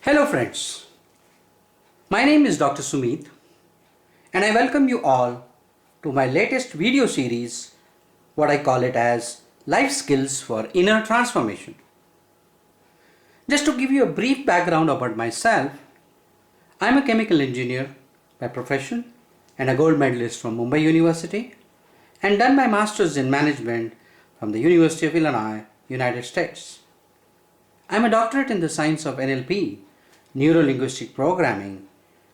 Hello friends, my name is Dr. SUMEET and I welcome you all to my latest video series, what I call it as Life Skills for Inner Transformation. Just to give you a brief background about myself, I am a chemical engineer by profession and a gold medalist from Mumbai University and done my masters in management from the University of Illinois, United States. I am a doctorate in the science of NLP, Neuro-Linguistic Programming,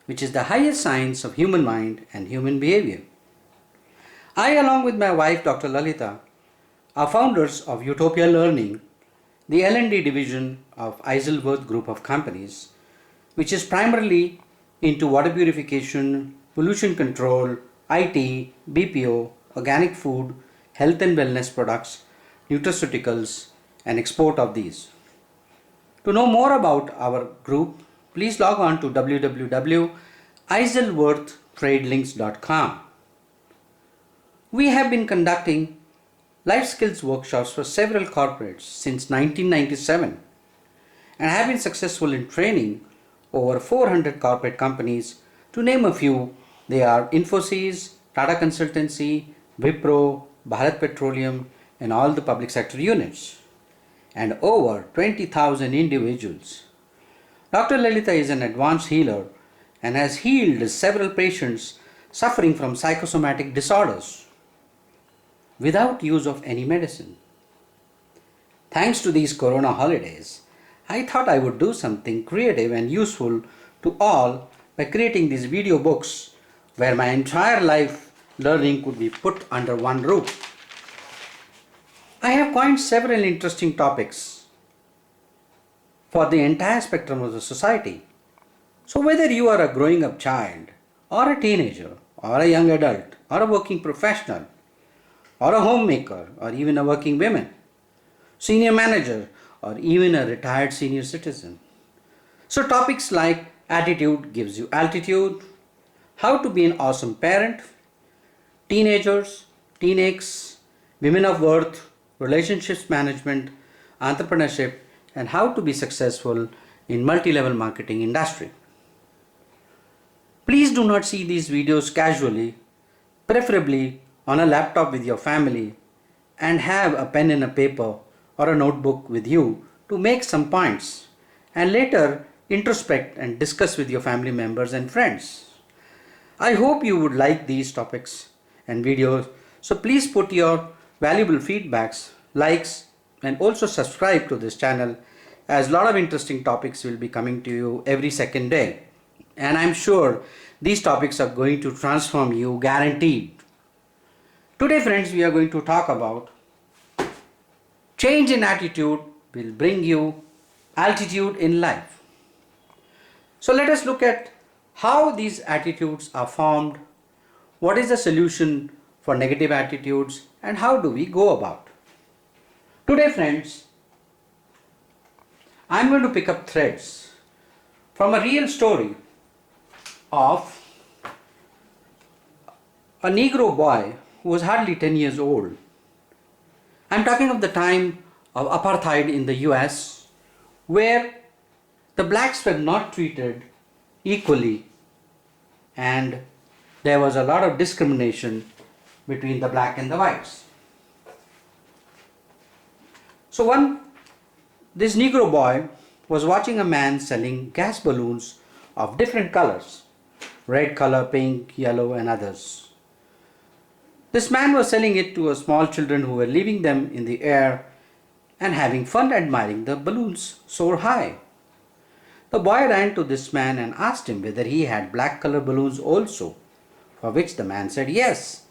which is the highest science of human mind and human behavior. I, along with my wife Dr. Lalita, are founders of UTOPIA Learning, the L&D division of Isleworth Group of Companies, which is primarily into water purification, pollution control, IT, BPO, organic food, health and wellness products, nutraceuticals, and export of these. To know more about our group, please log on to www.isleworthtradelinks.com. We have been conducting life skills workshops for several corporates since 1997 and have been successful in training over 400 corporate companies. To name a few, they are Infosys, Tata Consultancy, Wipro, Bharat Petroleum, and all the public sector units, and over 20,000 individuals. Dr. Lalita is an advanced healer and has healed several patients suffering from psychosomatic disorders without use of any medicine. Thanks to these corona holidays, I thought I would do something creative and useful to all by creating these video books where my entire life learning could be put under one roof. I have coined several interesting topics for the entire spectrum of the society. So whether you are a growing up child or a teenager or a young adult or a working professional or a homemaker or even a working woman, senior manager or even a retired senior citizen. So topics like attitude gives you altitude, how to be an awesome parent, teenagers, teenages, women of worth, relationships management, entrepreneurship, and how to be successful in multi-level marketing industry. Please do not see these videos casually, preferably on a laptop with your family, and have a pen and a paper or a notebook with you to make some points and later introspect and discuss with your family members and friends. I hope you would like these topics and videos, so please put your valuable feedbacks, likes, and also subscribe to this channel, as a lot of interesting topics will be coming to you every second day. And I'm sure these topics are going to transform you, guaranteed. Today, friends, we are going to talk about change in attitude will bring you altitude in life. So let us look at how these attitudes are formed, what is the solution for negative attitudes, and how do we go about. Today, friends, I am going to pick up threads from a real story of a Negro boy who was hardly 10 years old. I am talking of the time of apartheid in the US, where the blacks were not treated equally and there was a lot of discrimination between the black and the whites. So this Negro boy was watching a man selling gas balloons of different colors, red color, pink, yellow, and others. This man was selling it to small children who were leaving them in the air and having fun admiring the balloons soar high. The boy ran to this man and asked him whether he had black color balloons also, for which the man said yes.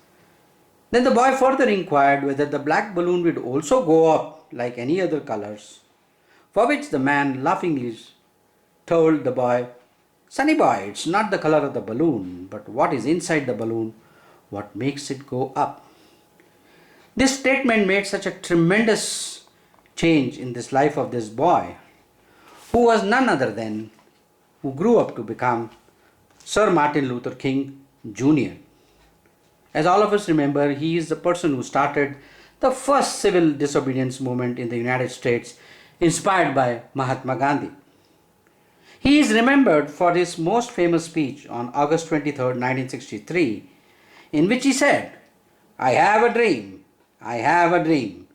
Then the boy further inquired whether the black balloon would also go up like any other colors, for which the man laughingly told the boy, "Sonny boy, it's not the color of the balloon, but what is inside the balloon, what makes it go up." This statement made such a tremendous change in this life of this boy, who was none other than who grew up to become Sir Martin Luther King Jr. As all of us remember, he is the person who started the first civil disobedience movement in the United States, inspired by Mahatma Gandhi. He is remembered for his most famous speech on August 23rd, 1963, in which he said, I have a dream, I have a dream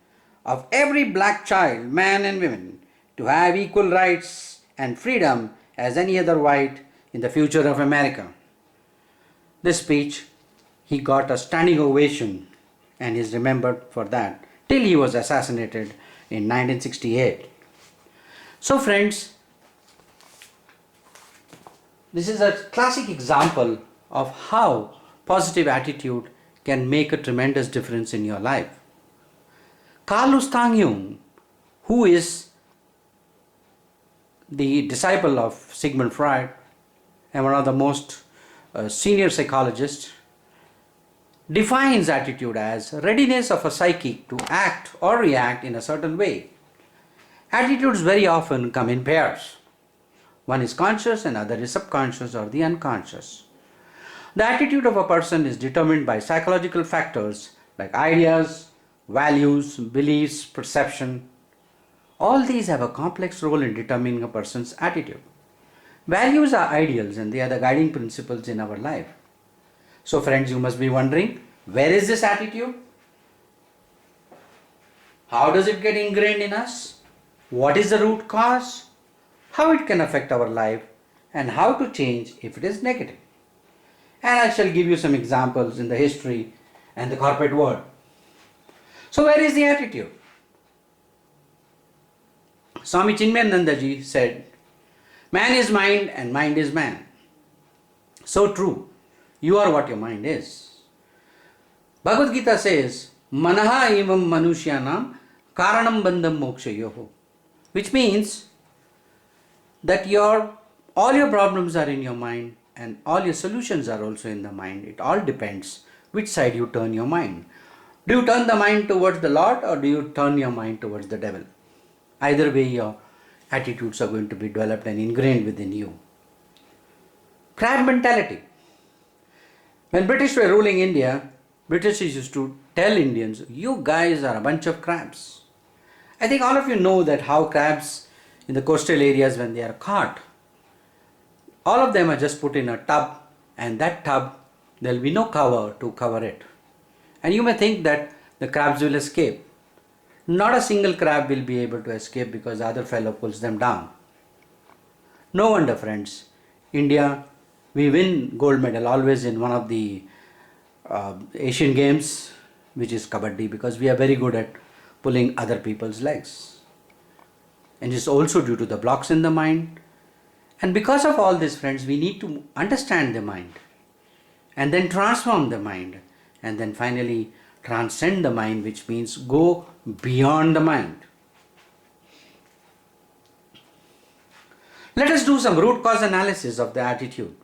of every black child, man and women, to have equal rights and freedom as any other white in the future of America. This speech, he got a standing ovation and is remembered for that till he was assassinated in 1968. So friends, this is a classic example of how positive attitude can make a tremendous difference in your life. Carl Gustav Jung, who is the disciple of Sigmund Freud and one of the most senior psychologists, defines attitude as readiness of a psyche to act or react in a certain way. Attitudes very often come in pairs. One is conscious and other is subconscious or the unconscious. The attitude of a person is determined by psychological factors like ideas, values, beliefs, perception. All these have a complex role in determining a person's attitude. Values are ideals and they are the guiding principles in our life. So friends, you must be wondering, where is this attitude? How does it get ingrained in us? What is the root cause? How it can affect our life and how to change if it is negative. And I shall give you some examples in the history and the corporate world. So where is the attitude? Swami Chinmayanandaji said, man is mind and mind is man. So true. You are what your mind is. Bhagavad Gita says, Manaha evam manushyanam karanam bandham mokshayoho, which means that all your problems are in your mind and all your solutions are also in the mind. It all depends which side you turn your mind. Do you turn the mind towards the Lord or do you turn your mind towards the devil? Either way, your attitudes are going to be developed and ingrained within you. Crab mentality. When British were ruling India, British used to tell Indians, you guys are a bunch of crabs. I think all of you know that how crabs in the coastal areas, when they are caught, all of them are just put in a tub, and that tub, there will be no cover to cover it. And you may think that the crabs will escape. Not a single crab will be able to escape because the other fellow pulls them down. No wonder, friends, India, we win gold medal always in one of the Asian Games, which is Kabaddi, because we are very good at pulling other people's legs. And it's also due to the blocks in the mind. And because of all this, friends, we need to understand the mind and then transform the mind and then finally transcend the mind, which means go beyond the mind. Let us do some root cause analysis of the attitude.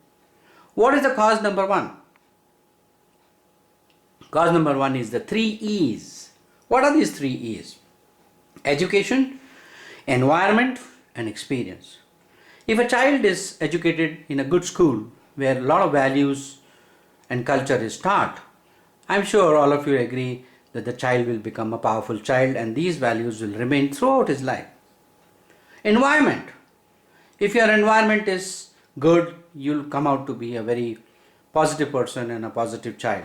What is the cause number one? Cause number one is the 3 E's. What are these 3 E's? Education, environment, and experience. If a child is educated in a good school where a lot of values and culture is taught, I'm sure all of you agree that the child will become a powerful child and these values will remain throughout his life. Environment. If your environment is good, you'll come out to be a very positive person and a positive child.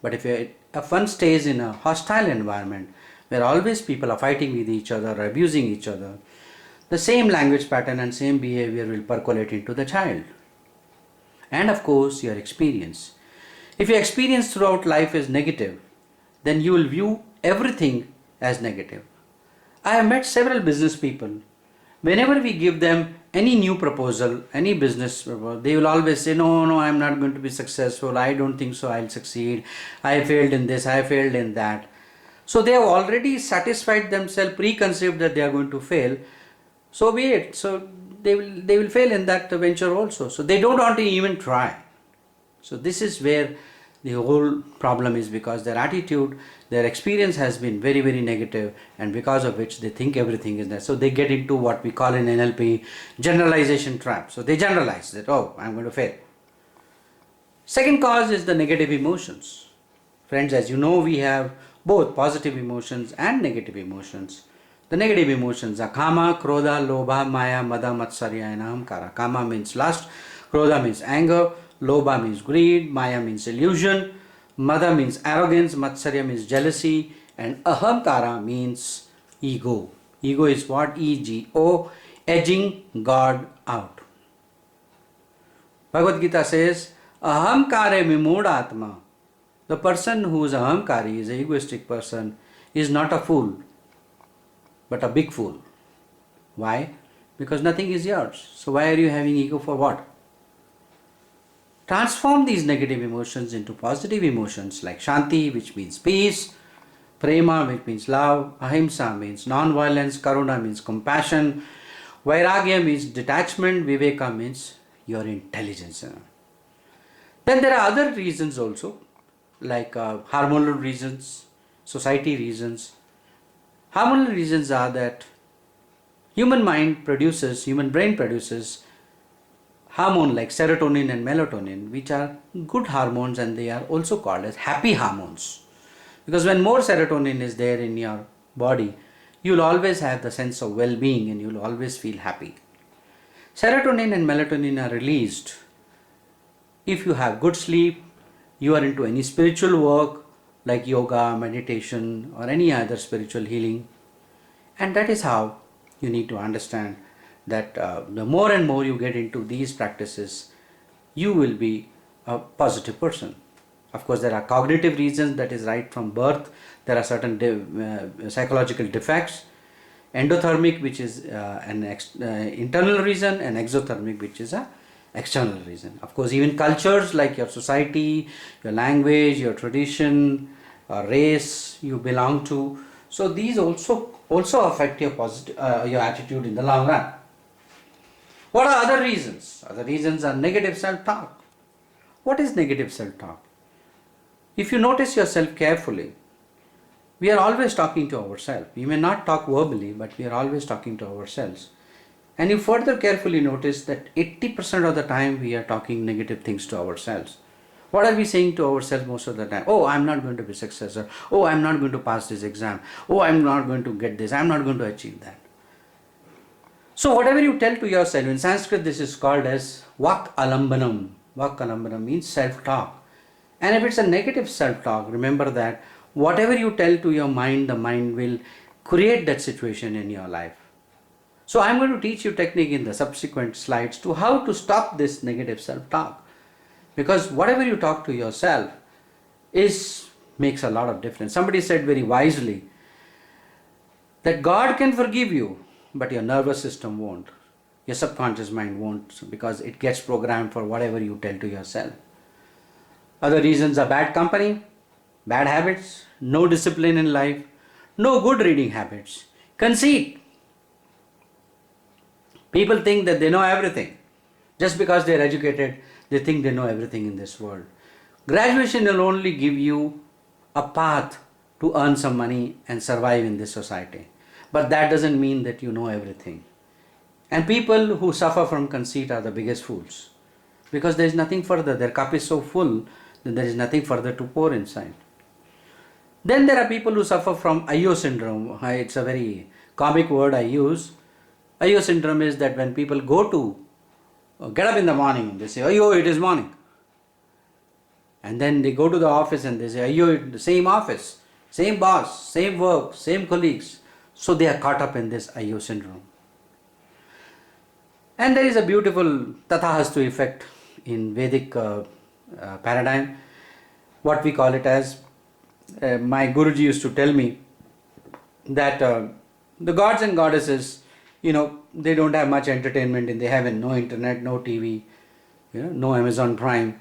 But if one stays in a hostile environment where always people are fighting with each other or abusing each other, the same language pattern and same behavior will percolate into the child. And of course, your experience. If your experience throughout life is negative, then you will view everything as negative. I have met several business people. Whenever we give them any new proposal, any business proposal, they will always say, no, I'm not going to be successful. I don't think so I'll succeed. I failed in this, I failed in that. So they have already satisfied themselves, preconceived that they are going to fail. So be it. So they will fail in that venture also. So they don't want to even try. So this is where the whole problem is, because their attitude, their experience has been very, very negative, and because of which they think everything is there. So they get into what we call in NLP generalization trap. So they generalize that, oh, I'm going to fail. Second cause is the negative emotions. Friends, as you know, we have both positive emotions and negative emotions. The negative emotions are kama, krodha, lobha, maya, mada, matsarya and ahamkara. Kama means lust, krodha means anger, lobha means greed, maya means illusion, mada means arrogance, matsarya means jealousy, and ahamkara means ego. Ego is what? E-G-O, edging God out. Bhagavad Gita says, ahamkare vimudhatma. The person who is ahamkari, is an egoistic person, is not a fool, but a big fool. Why? Because nothing is yours. So why are you having ego for what? Transform these negative emotions into positive emotions like Shanti, which means peace, Prema, which means love, Ahimsa means non-violence, Karuna means compassion, Vairagya means detachment, Viveka means your intelligence. Then there are other reasons also, like hormonal reasons, society reasons. Hormonal reasons are that human brain produces hormone like serotonin and melatonin, which are good hormones, and they are also called as happy hormones. Because when more serotonin is there in your body, you'll always have the sense of well-being and you'll always feel happy. Serotonin and melatonin are released if you have good sleep, you are into any spiritual work like yoga, meditation, or any other spiritual healing. And that is how you need to understand that the more and more you get into these practices, you will be a positive person. Of course, there are cognitive reasons, that is right from birth. There are certain psychological defects. Endothermic, which is an internal reason, and exothermic, which is a external reason. Of course, even cultures like your society, your language, your tradition, or race you belong to. So these also affect your your attitude in the long run. What are other reasons? Other reasons are negative self-talk. What is negative self-talk? If you notice yourself carefully, we are always talking to ourselves. We may not talk verbally, but we are always talking to ourselves. And you further carefully notice that 80% of the time we are talking negative things to ourselves. What are we saying to ourselves most of the time? Oh, I'm not going to be successful. Oh, I'm not going to pass this exam. Oh, I'm not going to get this. I'm not going to achieve that. So whatever you tell to yourself, in Sanskrit this is called as vak alambanam. Vak alambanam means self-talk. And if it's a negative self-talk, remember that whatever you tell to your mind, the mind will create that situation in your life. So I'm going to teach you technique in the subsequent slides to how to stop this negative self-talk. Because whatever you talk to yourself makes a lot of difference. Somebody said very wisely that God can forgive you, but your nervous system won't. Your subconscious mind won't, because it gets programmed for whatever you tell to yourself. Other reasons are bad company, bad habits, no discipline in life, no good reading habits, conceit. People think that they know everything. Just because they are educated, they think they know everything in this world. Graduation will only give you a path to earn some money and survive in this society. But that doesn't mean that you know everything. And people who suffer from conceit are the biggest fools. Because there is nothing further. Their cup is so full that there is nothing further to pour inside. Then there are people who suffer from IO syndrome. It's a very comic word I use. IO syndrome is that when people go to get up in the morning, they say, "Ayo, it is morning." And then they go to the office and they say, "Ayo, the same office, same boss, same work, same colleagues." So they are caught up in this IO syndrome. And there is a beautiful Tathahastu effect in Vedic paradigm. What we call it as, my Guruji used to tell me that the gods and goddesses, they don't have much entertainment in the heaven, no internet, no TV, no Amazon Prime.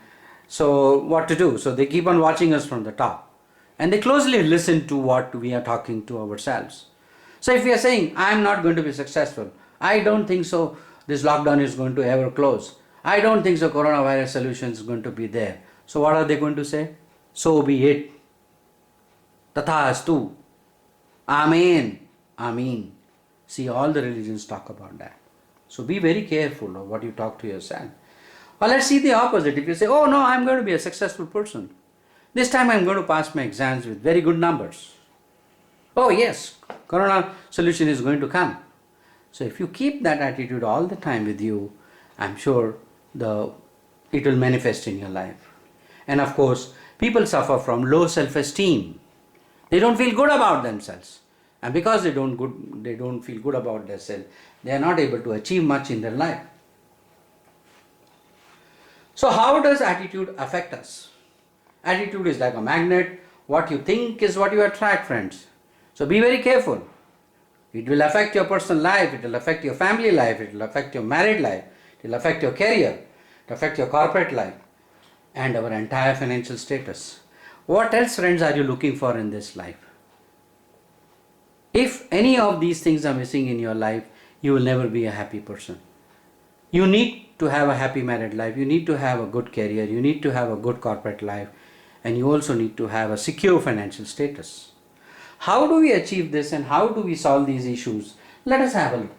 So what to do? So they keep on watching us from the top. And they closely listen to what we are talking to ourselves. So if we are saying, I'm not going to be successful, I don't think so this lockdown is going to ever close, I don't think so coronavirus solution is going to be there. So what are they going to say? So be it. Tathastu. Amen. Amen. See, all the religions talk about that. So be very careful of what you talk to yourself. Or let's see the opposite. If you say, oh no, I'm going to be a successful person. This time I'm going to pass my exams with very good numbers. Oh yes, corona solution is going to come. So if you keep that attitude all the time with you, I'm sure it will manifest in your life. And of course, people suffer from low self-esteem. They don't feel good about themselves. And because they don't feel good about themselves, they are not able to achieve much in their life. So how does attitude affect us? Attitude is like a magnet. What you think is what you attract, friends. So be very careful. It will affect your personal life, it will affect your family life, it will affect your married life, it will affect your career, it will affect your corporate life, and our entire financial status. What else, friends, are you looking for in this life? If any of these things are missing in your life, you will never be a happy person. You need to have a happy married life, you need to have a good career, you need to have a good corporate life, and you also need to have a secure financial status. How do we achieve this and how do we solve these issues? Let us have a look.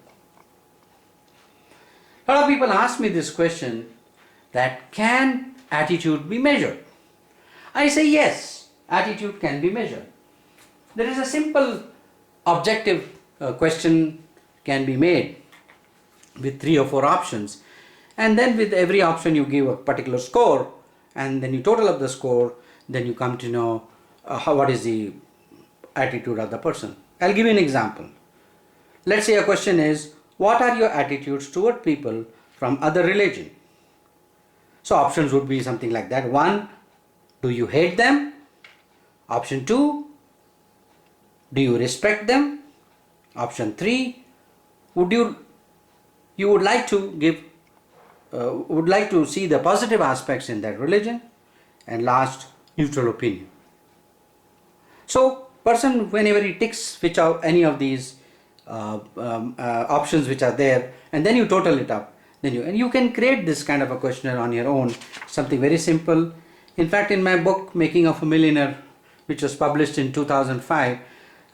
A lot of people ask me this question, that can attitude be measured? I say yes, attitude can be measured. There is a simple objective question can be made with 3 or 4 options, and then with every option you give a particular score, and then you total up the score, then you come to know what is the attitude of the person. I'll give you an example. Let's say a question is, what are your attitudes toward people from other religion? So options would be something like that. 1, do you hate them? Option 2, do you respect them? Option 3, you would like to see the positive aspects in that religion? And last, neutral opinion. So person, whenever he ticks any of these options which are there, and then you total it up, then you can create this kind of a questionnaire on your own, something very simple. In fact, in my book Making of a Millionaire, which was published in 2005,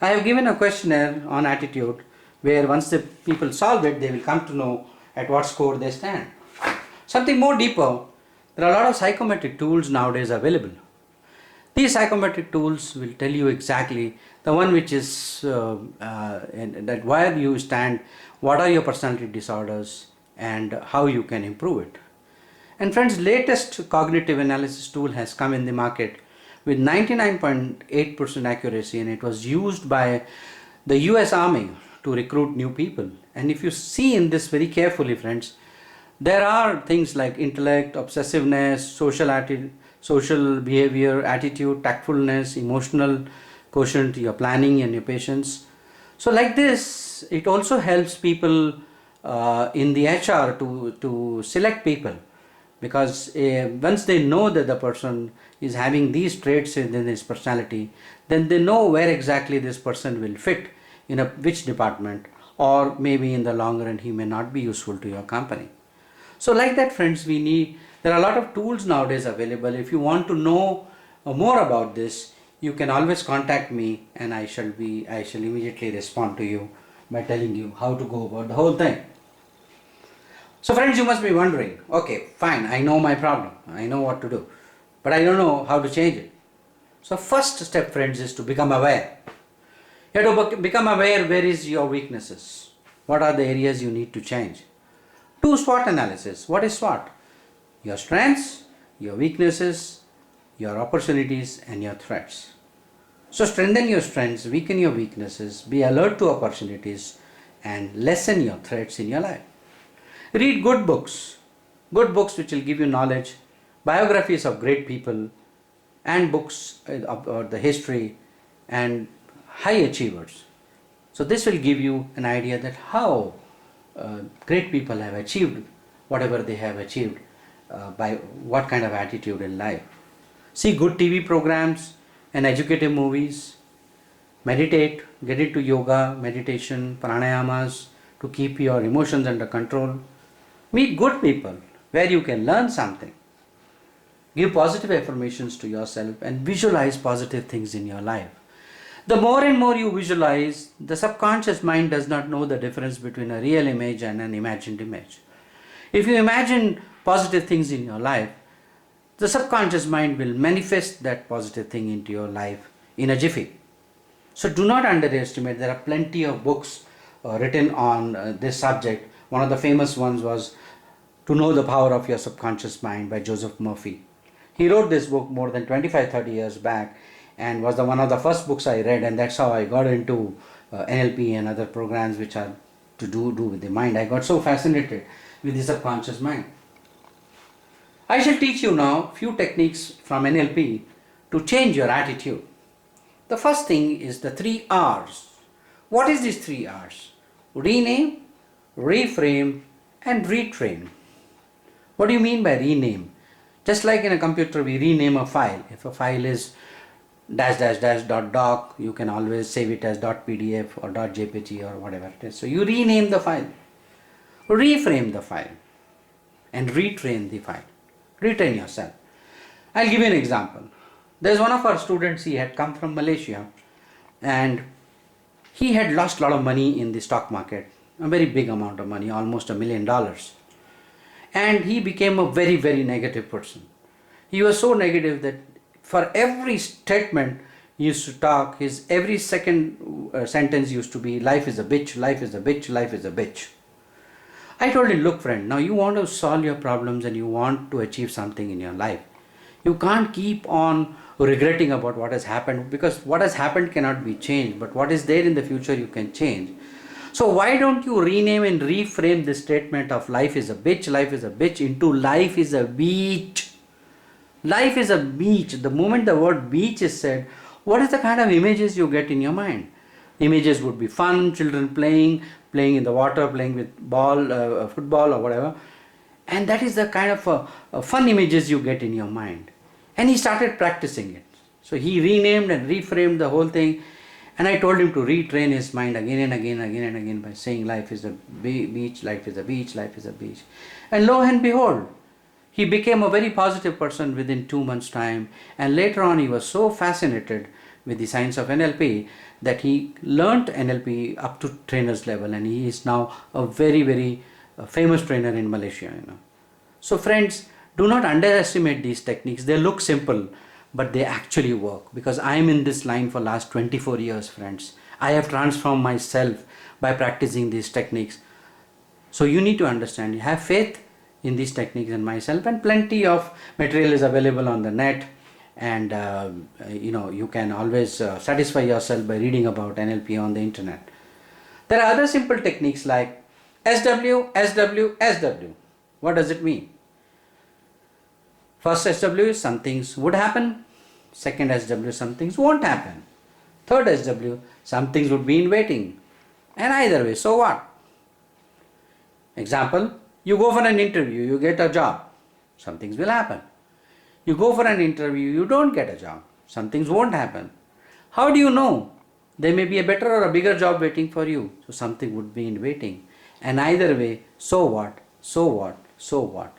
I have given a questionnaire on attitude, where once the people solve it, they will come to know at what score they stand. Something more deeper, there are a lot of psychometric tools nowadays available. These psychometric tools will tell you exactly the one which is that where you stand, what are your personality disorders, and how you can improve it. And friends, latest cognitive analysis tool has come in the market with 99.8% accuracy, and it was used by the US Army to recruit new people. And if you see in this very carefully, friends, there are things like intellect, obsessiveness, social behavior, attitude, tactfulness, emotional quotient, your planning and your patience. So like this, it also helps people in the HR to select people, because once they know that the person is having these traits in his personality, then they know where exactly this person will fit in which department, or maybe in the long run he may not be useful to your company. So like that, friends, there are a lot of tools nowadays available. If you want to know more about this, you can always contact me, and I shall immediately respond to you by telling you how to go about the whole thing. So friends, you must be wondering, okay, fine, I know my problem, I know what to do, but I don't know how to change it. So first step, friends, is to become aware. You have to become aware where is your weaknesses, what are the areas you need to change. Do SWOT analysis. What is SWOT? Your strengths, your weaknesses, your opportunities, and your threats. So strengthen your strengths, weaken your weaknesses, be alert to opportunities, and lessen your threats in your life. Read good books which will give you knowledge, biographies of great people, and books about the history and high achievers. So this will give you an idea that how great people have achieved whatever they have achieved by what kind of attitude in life. See good TV programs and educative movies. Meditate, get into yoga, meditation, pranayamas to keep your emotions under control. Meet good people where you can learn something. Give positive affirmations to yourself and visualize positive things in your life. The more and more you visualize, the subconscious mind does not know the difference between a real image and an imagined image. If you imagine positive things in your life, the subconscious mind will manifest that positive thing into your life in a jiffy. So do not underestimate. There are plenty of books written on this subject. One of the famous ones was To Know the Power of Your Subconscious Mind by Joseph Murphy. He wrote this book more than 25-30 years back and was one of the first books I read, and that's how I got into NLP and other programs which are to do with the mind. I got so fascinated with the subconscious mind. I shall teach you now few techniques from NLP to change your attitude. The first thing is the 3 R's. What is these 3 R's? Rename, reframe, and retrain. What do you mean by rename? Just like in a computer, we rename a file. If a file is --doc, you can always save it as .pdf or .jpg or whatever it is. So you rename the file, reframe the file, and retrain the file. Retrain yourself. I'll give you an example. There's one of our students, he had come from Malaysia and he had lost a lot of money in the stock market, a very big amount of money, almost $1 million. And he became a very, very negative person. He was so negative that for every statement he used to talk, his every second sentence used to be, life is a bitch, life is a bitch, life is a bitch. I told him, look friend, now you want to solve your problems and you want to achieve something in your life. You can't keep on regretting about what has happened, because what has happened cannot be changed, but what is there in the future you can change. So why don't you rename and reframe the statement of life is a bitch into life is a beach. Life is a beach. The moment the word beach is said, what is the kind of images you get in your mind? Images would be fun, children playing in the water, playing with ball, football or whatever. And that is the kind of fun images you get in your mind. And he started practicing it. So he renamed and reframed the whole thing. And I told him to retrain his mind again and again by saying life is a beach, life is a beach, life is a beach. And lo and behold, he became a very positive person within 2 months' time. And later on he was so fascinated with the science of NLP that he learnt NLP up to trainer's level, and he is now a very, very famous trainer in Malaysia. So friends, do not underestimate these techniques. They look simple, but they actually work, because I am in this line for last 24 years, friends. I have transformed myself by practicing these techniques. So you need to understand, have faith in these techniques and myself, and plenty of material is available on the net, and you can always satisfy yourself by reading about NLP on the internet. There are other simple techniques like SW, SW, SW. What does it mean? First SW is some things would happen. Second SW, some things won't happen. Third SW, some things would be in waiting. And either way, so what? Example, you go for an interview, you get a job. Some things will happen. You go for an interview, you don't get a job. Some things won't happen. How do you know? There may be a better or a bigger job waiting for you. So something would be in waiting. And either way, so what? So what? So what?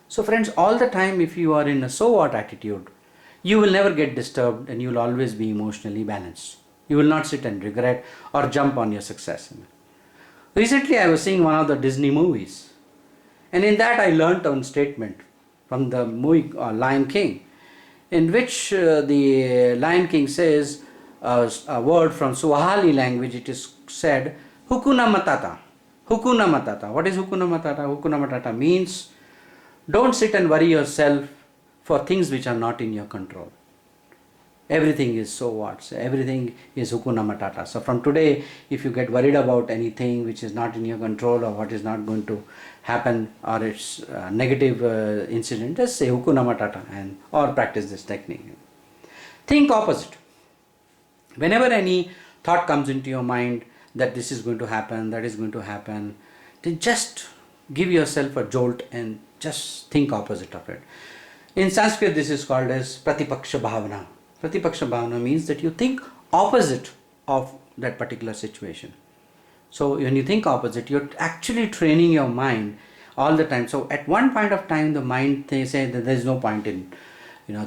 So friends, all the time if you are in a so what attitude, you will never get disturbed and you will always be emotionally balanced. You will not sit and regret or jump on your success. Recently I was seeing one of the Disney movies, and in that I learnt one statement from the movie Lion King, in which the Lion King says a word from Swahili language. It is said, Hakuna Matata. Hakuna Matata. What is Hakuna Matata? Hakuna Matata means don't sit and worry yourself for things which are not in your control. Everything is so what? Everything is Hakuna Matata. So from today, if you get worried about anything which is not in your control or what is not going to happen, or it's a negative incident, just say Hakuna Matata or practice this technique. Think opposite. Whenever any thought comes into your mind that this is going to happen, that is going to happen, then just give yourself a jolt and just think opposite of it. In Sanskrit, this is called as Pratipaksha Bhavana. Pratipaksha Bhavana means that you think opposite of that particular situation. So when you think opposite, you're actually training your mind all the time. So at one point of time, the mind says that there is no point in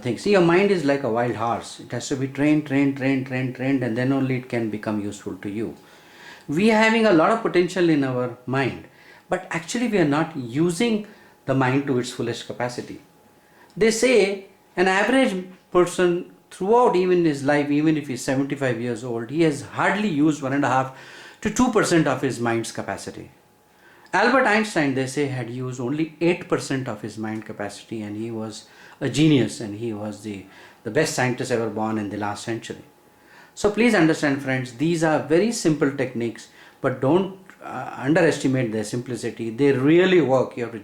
things. See, your mind is like a wild horse. It has to be trained, and then only it can become useful to you. We are having a lot of potential in our mind, but actually we are not using the mind to its fullest capacity. They say an average person throughout even his life, even if he's 75 years old, he has hardly used 1.5 to 2% of his mind's capacity. Albert Einstein, they say, had used only 8% of his mind capacity, and he was a genius, and he was the best scientist ever born in the last century. So please understand, friends, these are very simple techniques, but don't underestimate their simplicity. They really work. You have to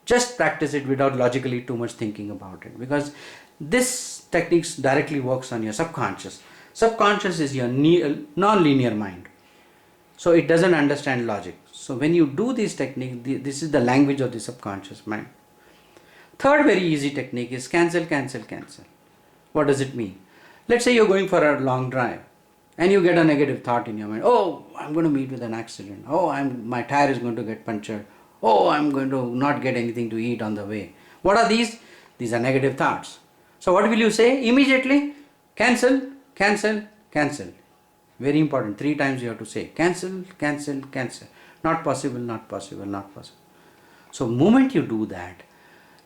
just practice it without logically too much thinking about it, because this techniques directly works on your subconscious. Subconscious is your non-linear mind, so it doesn't understand logic. So when you do this technique, this is the language of the subconscious mind. Third very easy technique is cancel, cancel, cancel. What does it mean? Let's say you're going for a long drive and you get a negative thought in your mind. Oh, I'm going to meet with an accident. Oh, my tire is going to get punctured. Oh, I'm going to not get anything to eat on the way. What are these? These are negative thoughts. So what will you say? Immediately, cancel, cancel, cancel. Very important. 3 times you have to say cancel, cancel, cancel. Not possible, not possible, not possible. So moment you do that,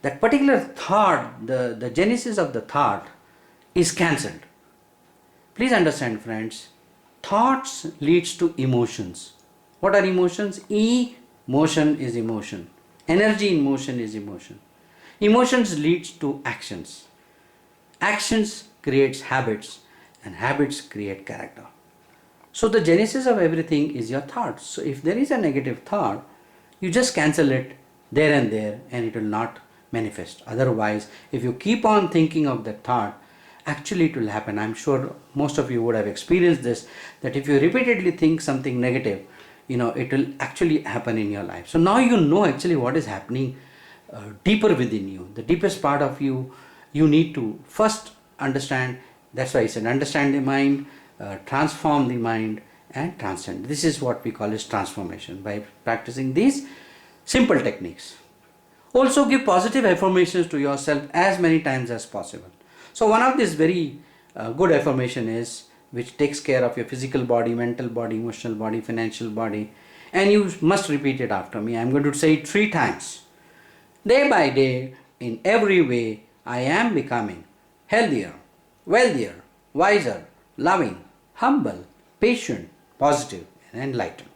that particular thought, the genesis of the thought is cancelled. Please understand, friends, thoughts leads to emotions. What are emotions? Motion is emotion. Energy in motion is emotion. Emotions leads to actions. Actions creates habits, and habits create character. So the genesis of everything is your thoughts. So if there is a negative thought, you just cancel it there and there, and it will not manifest. Otherwise, if you keep on thinking of that thought, actually it will happen. I'm sure most of you would have experienced this, that if you repeatedly think something negative, it will actually happen in your life. So now you know actually what is happening deeper within you. The deepest part of you, you need to first understand. That's why I said understand the mind, transform the mind, and transcend. This is what we call as transformation, by practicing these simple techniques. Also give positive affirmations to yourself as many times as possible. So one of these very good affirmation is, which takes care of your physical body, mental body, emotional body, financial body, and you must repeat it after me. I'm going to say it 3 times. Day by day, in every way, I am becoming healthier, wealthier, wiser, loving, humble, patient, positive, and enlightened.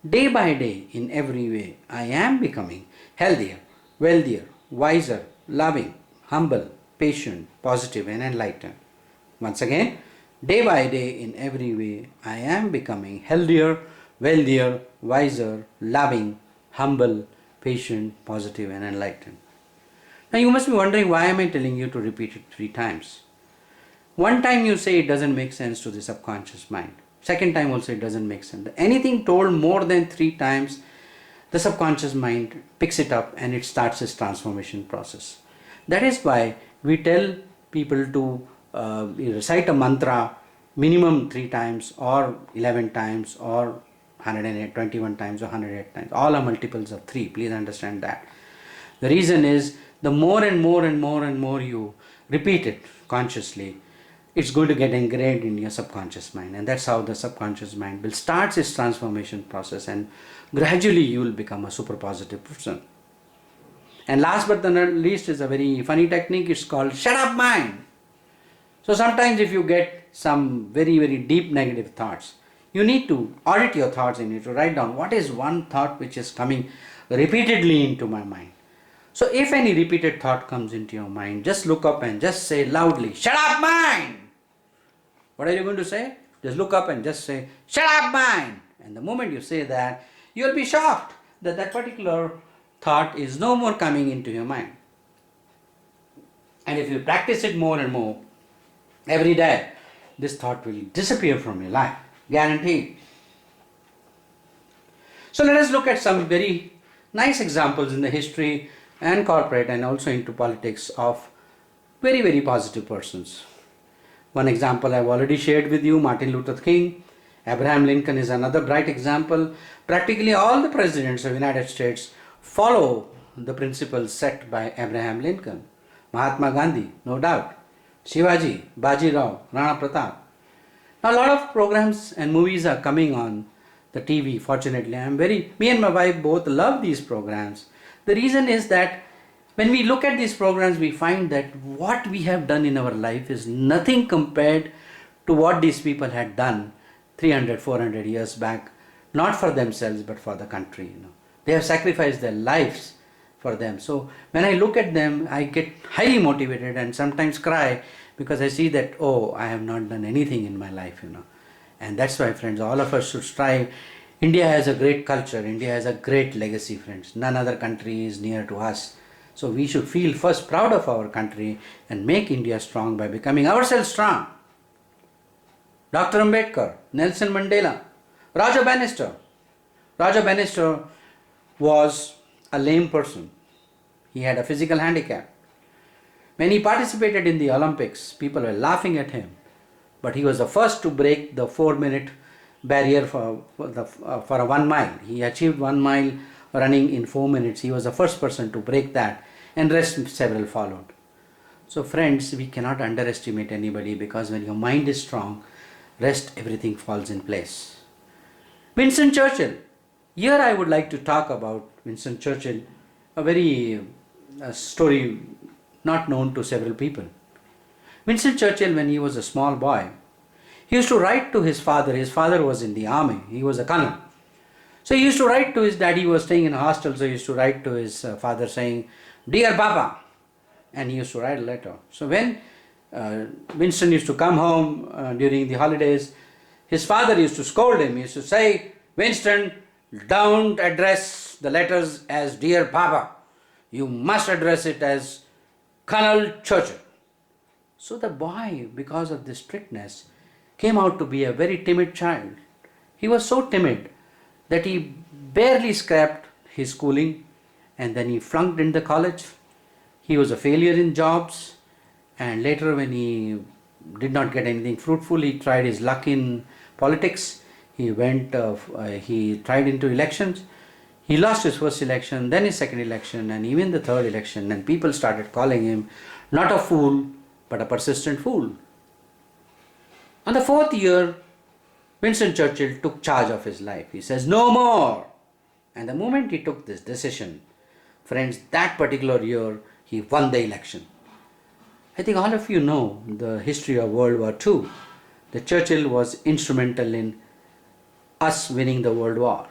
Day by day, in every way, I am becoming healthier, wealthier, wiser, loving, humble, patient, positive, and enlightened. Once again, day by day, in every way, I am becoming healthier, wealthier, wiser, loving, humble, patient, positive, and enlightened. Now you must be wondering, why am I telling you to repeat it 3 times? One time you say it doesn't make sense to the subconscious mind. Second time also it doesn't make sense. Anything told more than 3 times, the subconscious mind picks it up and it starts its transformation process. That is why we tell people to recite a mantra minimum 3 times or 11 times or 121 times or 108 times. All are multiples of 3. Please understand that. The reason is, the more and more and more and more you repeat it consciously, it's going to get ingrained in your subconscious mind, and that's how the subconscious mind will start its transformation process, and gradually you will become a super positive person. And last but not least is a very funny technique. It's called shut up mind. So sometimes if you get some very, very deep negative thoughts, you need to audit your thoughts. You need to write down, what is one thought which is coming repeatedly into my mind. So if any repeated thought comes into your mind, just look up and just say loudly, shut up mind. What are you going to say? Just look up and just say, shut up mind. And the moment you say that, you'll be shocked that that particular thought is no more coming into your mind. And if you practice it more and more every day, this thought will disappear from your life, guaranteed. So let us look at some very nice examples in the history and corporate and also into politics of very, very positive persons. One example I've already shared with you, Martin Luther King. Abraham Lincoln is another bright example. Practically all the presidents of the United States follow the principles set by Abraham Lincoln. Mahatma Gandhi, no doubt. Shivaji, Baji Rao, Rana Pratap. Now a lot of programs and movies are coming on the TV, fortunately. Me and my wife both love these programs. The reason is that When we look at these programs, we find that what we have done in our life is nothing compared to what these people had done 300, 400 years back, not for themselves but for the country. They have sacrificed their lives for them. So when I look at them, I get highly motivated and sometimes cry because I see that, oh, I have not done anything in my life. And that's why, friends, all of us should strive. India has a great culture. India has a great legacy, friends. None other country is near to us. So we should feel first proud of our country and make India strong by becoming ourselves strong. Dr. Ambedkar, Nelson Mandela, Raja Bannister. Raja Bannister was a lame person. He had a physical handicap. When he participated in the Olympics, people were laughing at him. But he was the first to break the 4-minute barrier for a 1 mile. He achieved 1 mile running in 4 minutes. He was the first person to break that, and rest several followed. So friends, we cannot underestimate anybody, because when your mind is strong, rest everything falls in place. Winston Churchill. Here I would like to talk about Winston Churchill, a very story not known to several people. Winston Churchill, when he was a small boy, he used to write to his father. His father was in the army. He was a colonel. So he used to write to his daddy. He was staying in a hostel, so he used to write to his father saying, "Dear Papa," and he used to write a letter. So when Winston used to come home during the holidays, his father used to scold him. He used to say, "Winston, don't address the letters as Dear Papa. You must address it as Colonel Churchill." So the boy, because of this strictness, came out to be a very timid child. He was so timid that he barely scrapped his schooling, and then he flunked in the college. He was a failure in jobs, and later when he did not get anything fruitful, he tried his luck in politics. He tried into elections. He lost his first election, then his second election, and even the third election, and people started calling him not a fool, but a persistent fool. On the 4th year, Winston Churchill took charge of his life. He says, "No more." And the moment he took this decision, friends, that particular year, he won the election. I think all of you know the history of World War II. The Churchill was instrumental in us winning the World War.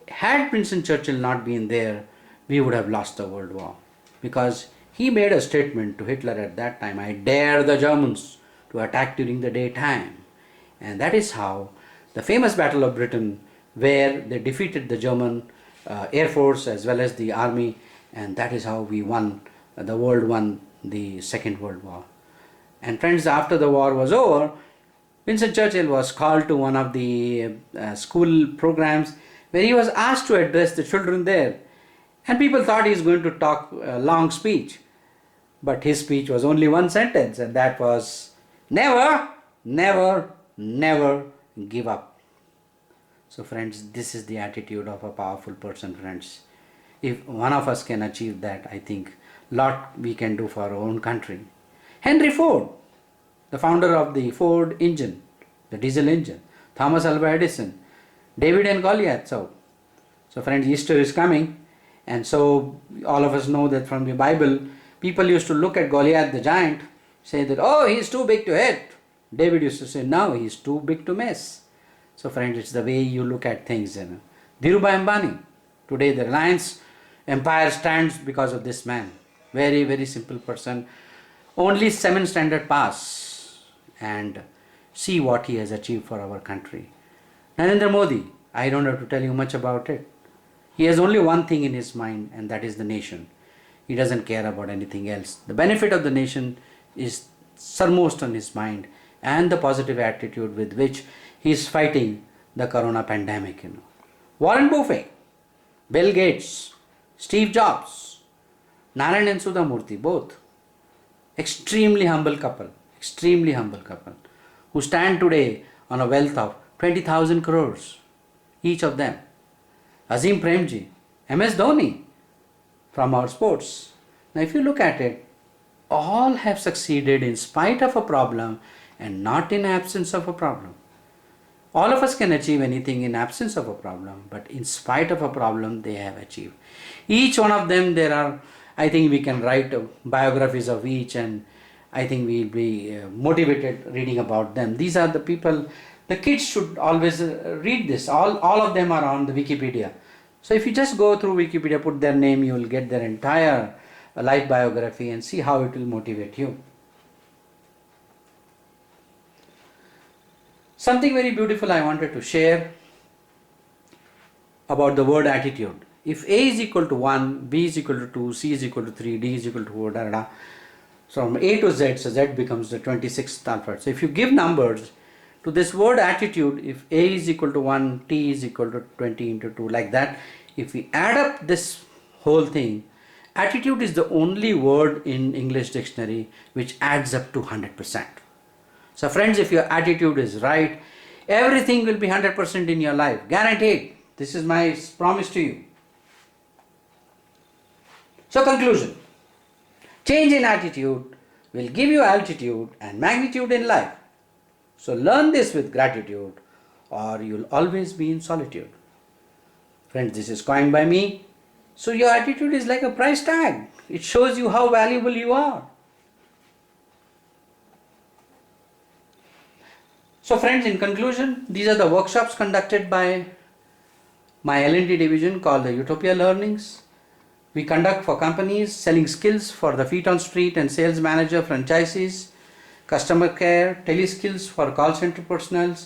Had Winston Churchill not been there, we would have lost the World War, because he made a statement to Hitler at that time, "I dare the Germans to attack during the daytime." And that is how the famous Battle of Britain, where they defeated the German Air Force as well as the army, and that is how we won, the world won the Second World War. And friends, after the war was over, Winston Churchill was called to one of the school programs where he was asked to address the children there. And people thought he was going to talk a long speech. But his speech was only one sentence, and that was, "Never, never, never give up." So friends, this is the attitude of a powerful person, friends. If one of us can achieve that, I think lot we can do for our own country. Henry Ford, the founder of the Ford engine, the diesel engine. Thomas Alva Edison, David and Goliath. So friends, Easter is coming, and so all of us know that from the Bible, people used to look at Goliath the giant, say that, "Oh, he's too big to hit." David used to say, "No, he's too big to miss." So friends, it's the way you look at things. Dhirubhai Ambani, today the Reliance empire stands because of this man. Very, very simple person. Only 7 standard pass, and see what he has achieved for our country. Narendra Modi, I don't have to tell you much about it. He has only one thing in his mind, and that is the nation. He doesn't care about anything else. The benefit of the nation is foremost on his mind, and the positive attitude with which he is fighting the corona pandemic. Warren Buffett, Bill Gates, Steve Jobs, Narayan and Sudha Murthy, both extremely humble couple, who stand today on a wealth of 20,000 crores, each of them. Azim Premji, MS Dhoni, from our sports. Now if you look at it, all have succeeded in spite of a problem and not in absence of a problem. All of us can achieve anything in absence of a problem, but in spite of a problem they have achieved. Each one of them, there are I think we can write biographies of each, and I think we'll be motivated reading about them. These are the people, the kids should always read this. All of them are on the Wikipedia. So if you just go through Wikipedia, put their name, you will get their entire life biography and see how it will motivate you. Something very beautiful I wanted to share about the word attitude. If A is equal to 1, B is equal to 2, C is equal to 3, D is equal to 4, da, da, da. So from A to Z, so Z becomes the 26th alphabet. So if you give numbers to this word attitude, if A is equal to 1, T is equal to 20 into 2, like that, if we add up this whole thing, attitude is the only word in English dictionary which adds up to 100%. So friends, if your attitude is right, everything will be 100% in your life, guaranteed. This is my promise to you. So conclusion, change in attitude will give you altitude and magnitude in life. So learn this with gratitude, or you'll always be in solitude. Friends, this is coined by me. So your attitude is like a price tag. It shows you how valuable you are. So friends, in conclusion, these are the workshops conducted by my L&D division called the UTOPIA Learnings. We conduct for companies selling skills for the feet on street and sales manager franchisees, customer care, tele skills for call center personnel,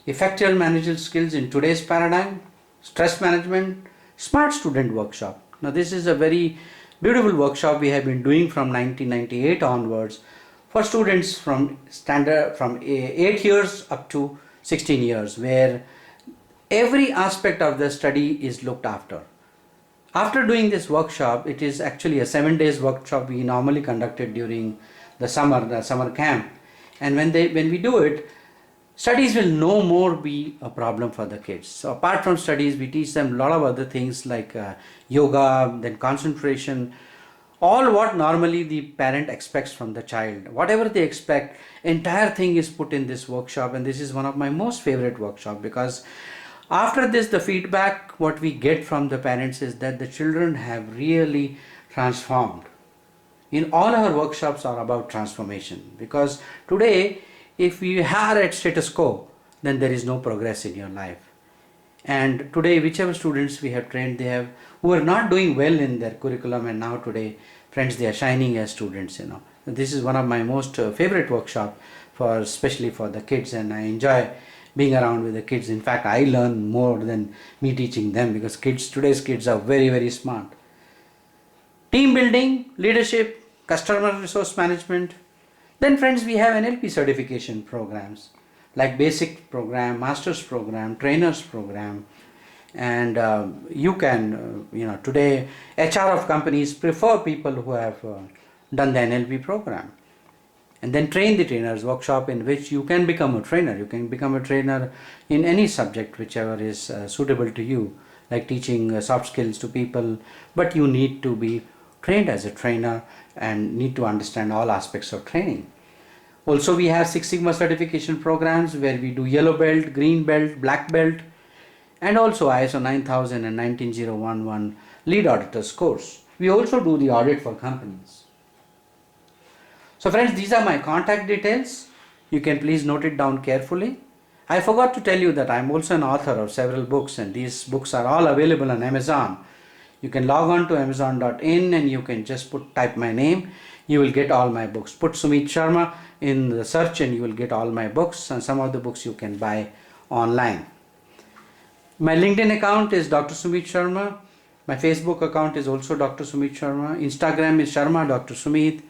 effective managerial skills in today's paradigm, stress management, smart student workshop. Now this is a very beautiful workshop we have been doing from 1998 onwards for students from 8 years up to 16 years, where every aspect of the study is looked after. After doing this workshop, it is actually a 7 days workshop we normally conducted during the summer camp. And when we do it, studies will no more be a problem for the kids. So apart from studies, we teach them a lot of other things like yoga, then concentration, all what normally the parent expects from the child. Whatever they expect, entire thing is put in this workshop, and this is one of my most favorite workshop, because after this, the feedback what we get from the parents is that the children have really transformed. In all our workshops are about transformation, because today if you are at status quo, then there is no progress in your life. And today, whichever students we have trained, who are not doing well in their curriculum, and now today, friends, they are shining as students. This is one of my most favorite workshop especially for the kids, and I enjoy being around with the kids. In fact, I learn more than me teaching them, because today's kids are very, very smart. Team building, leadership, customer resource management. Then friends, we have NLP certification programs like basic program, master's program, trainers program, and you can, today HR of companies prefer people who have done the NLP program. And then train the trainers workshop, in which you can become a trainer. You can become a trainer in any subject, whichever is suitable to you, like teaching soft skills to people, but you need to be trained as a trainer and need to understand all aspects of training. Also, we have Six Sigma certification programs where we do yellow belt, green belt, black belt, and also ISO 9000 and 19011 lead auditors course. We also do the audit for companies. So friends, these are my contact details. You can please note it down carefully. I forgot to tell you that I am also an author of several books, and these books are all available on Amazon. You can log on to amazon.in and you can just type my name. You will get all my books. Put SUMEET Sharma in the search and you will get all my books, and some of the books you can buy online. My LinkedIn account is Dr. SUMEET Sharma. My Facebook account is also Dr. SUMEET Sharma. Instagram is Sharma Dr. SUMEET.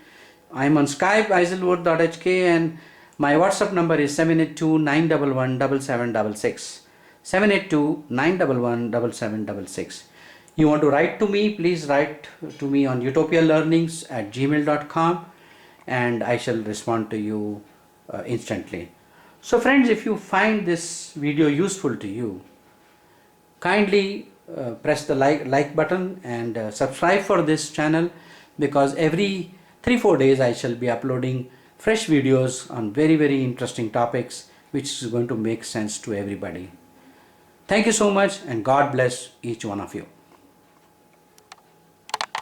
I am on Skype, iselwood.hk, and my WhatsApp number is 782-911-7766. 782-911-7766. You want to write to me, please write to me on utopialearnings@gmail.com, and I shall respond to you instantly. So friends, if you find this video useful to you, kindly press the like button and subscribe for this channel, because every 3-4 days I shall be uploading fresh videos on very, very interesting topics which is going to make sense to everybody. Thank you so much, and God bless each one of you.